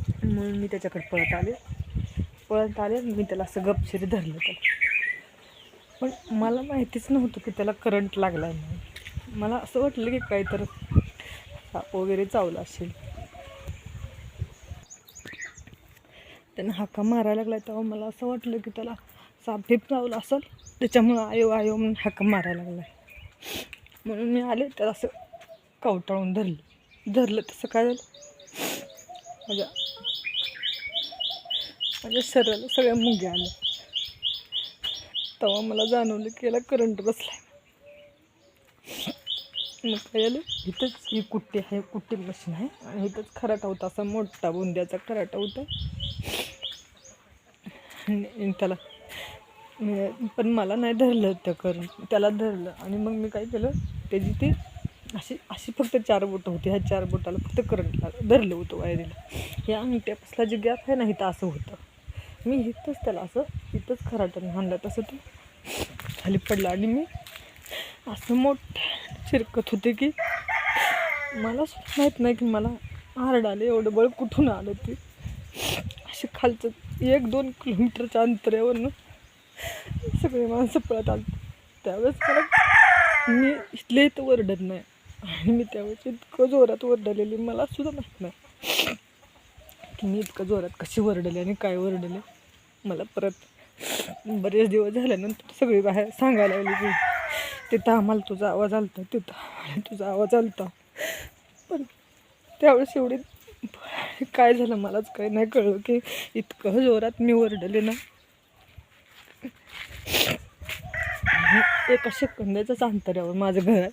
म्हणून मी त्याच्याकडे पळत आले मी त्याला असं गपचिरी धरलं त्याला. पण मला माहितीच नव्हतं की त्याला करंट लागला नाही. मला असं वाटलं की काहीतरी साप वगैरे चावला असेल. त्यानं हाका मारायला लागला तेव्हा मला असं वाटलं की त्याला साप बीप चावला असेल, त्याच्यामुळं आयो आयो म्हणून हाका मारायला लागला. म्हणून मी आले त्याला असं कवटाळून धरलं. तसं काय झालं, माझ्या शरीराला सगळ्या मुंग्या आल्या. तेव्हा मला जाणवलं की याला करंट बसलाय. मग काय झालं, इथंच ही कुट्टी आहे, कुट्टी मशीन आहे आणि इथंच खराटा होता, असा मोठा बुंद्याचा खराटा होता. आणि त्याला पण मला नाही धरलं त्या करंट, त्याला धरलं. आणि मग मी काय केलं, त्याची ती अशी फक्त 4 बोटं होती, ह्या 4 बोटाला फक्त करंट धरलं होतं वायरीला. या अंगठ्यापासला जे गॅप आहे ना इथं असं होतं. मी इथंच त्याला इथंच खराट्याने हाणलं, तसं ते खाली पडलं. आणि मी असं मोठं चिरकत होते की मला माहीत नाही की मला आरडाले एवढं बळ कुठून आलं. ते असे खालचं 1-2 किलोमीटरच्या अंतरावरनं सगळे माणसं पळत आले. त्यावेळेस मी इथल्या इथं ओरडत नाही, आणि मी त्यावेळेस इतकं जोरात ओरडलेली मला सुद्धा माहीत नाही की मी इतकं जोरात कशी ओरडले आणि काय ओरडले. मला परत बरेच दिवस झाल्यानंतर सगळी बाहेर सांगायला लागली की तिथं आम्हाला तुझा आवाज आलता, तुझा आवाज आलता. पण त्यावेळेस एवढी काय झालं मलाच काही नाही कळलं की इतकं जोरात मी ओरडले ना. एका सेकंदाच्याच अंतरावर माझं घर आहे.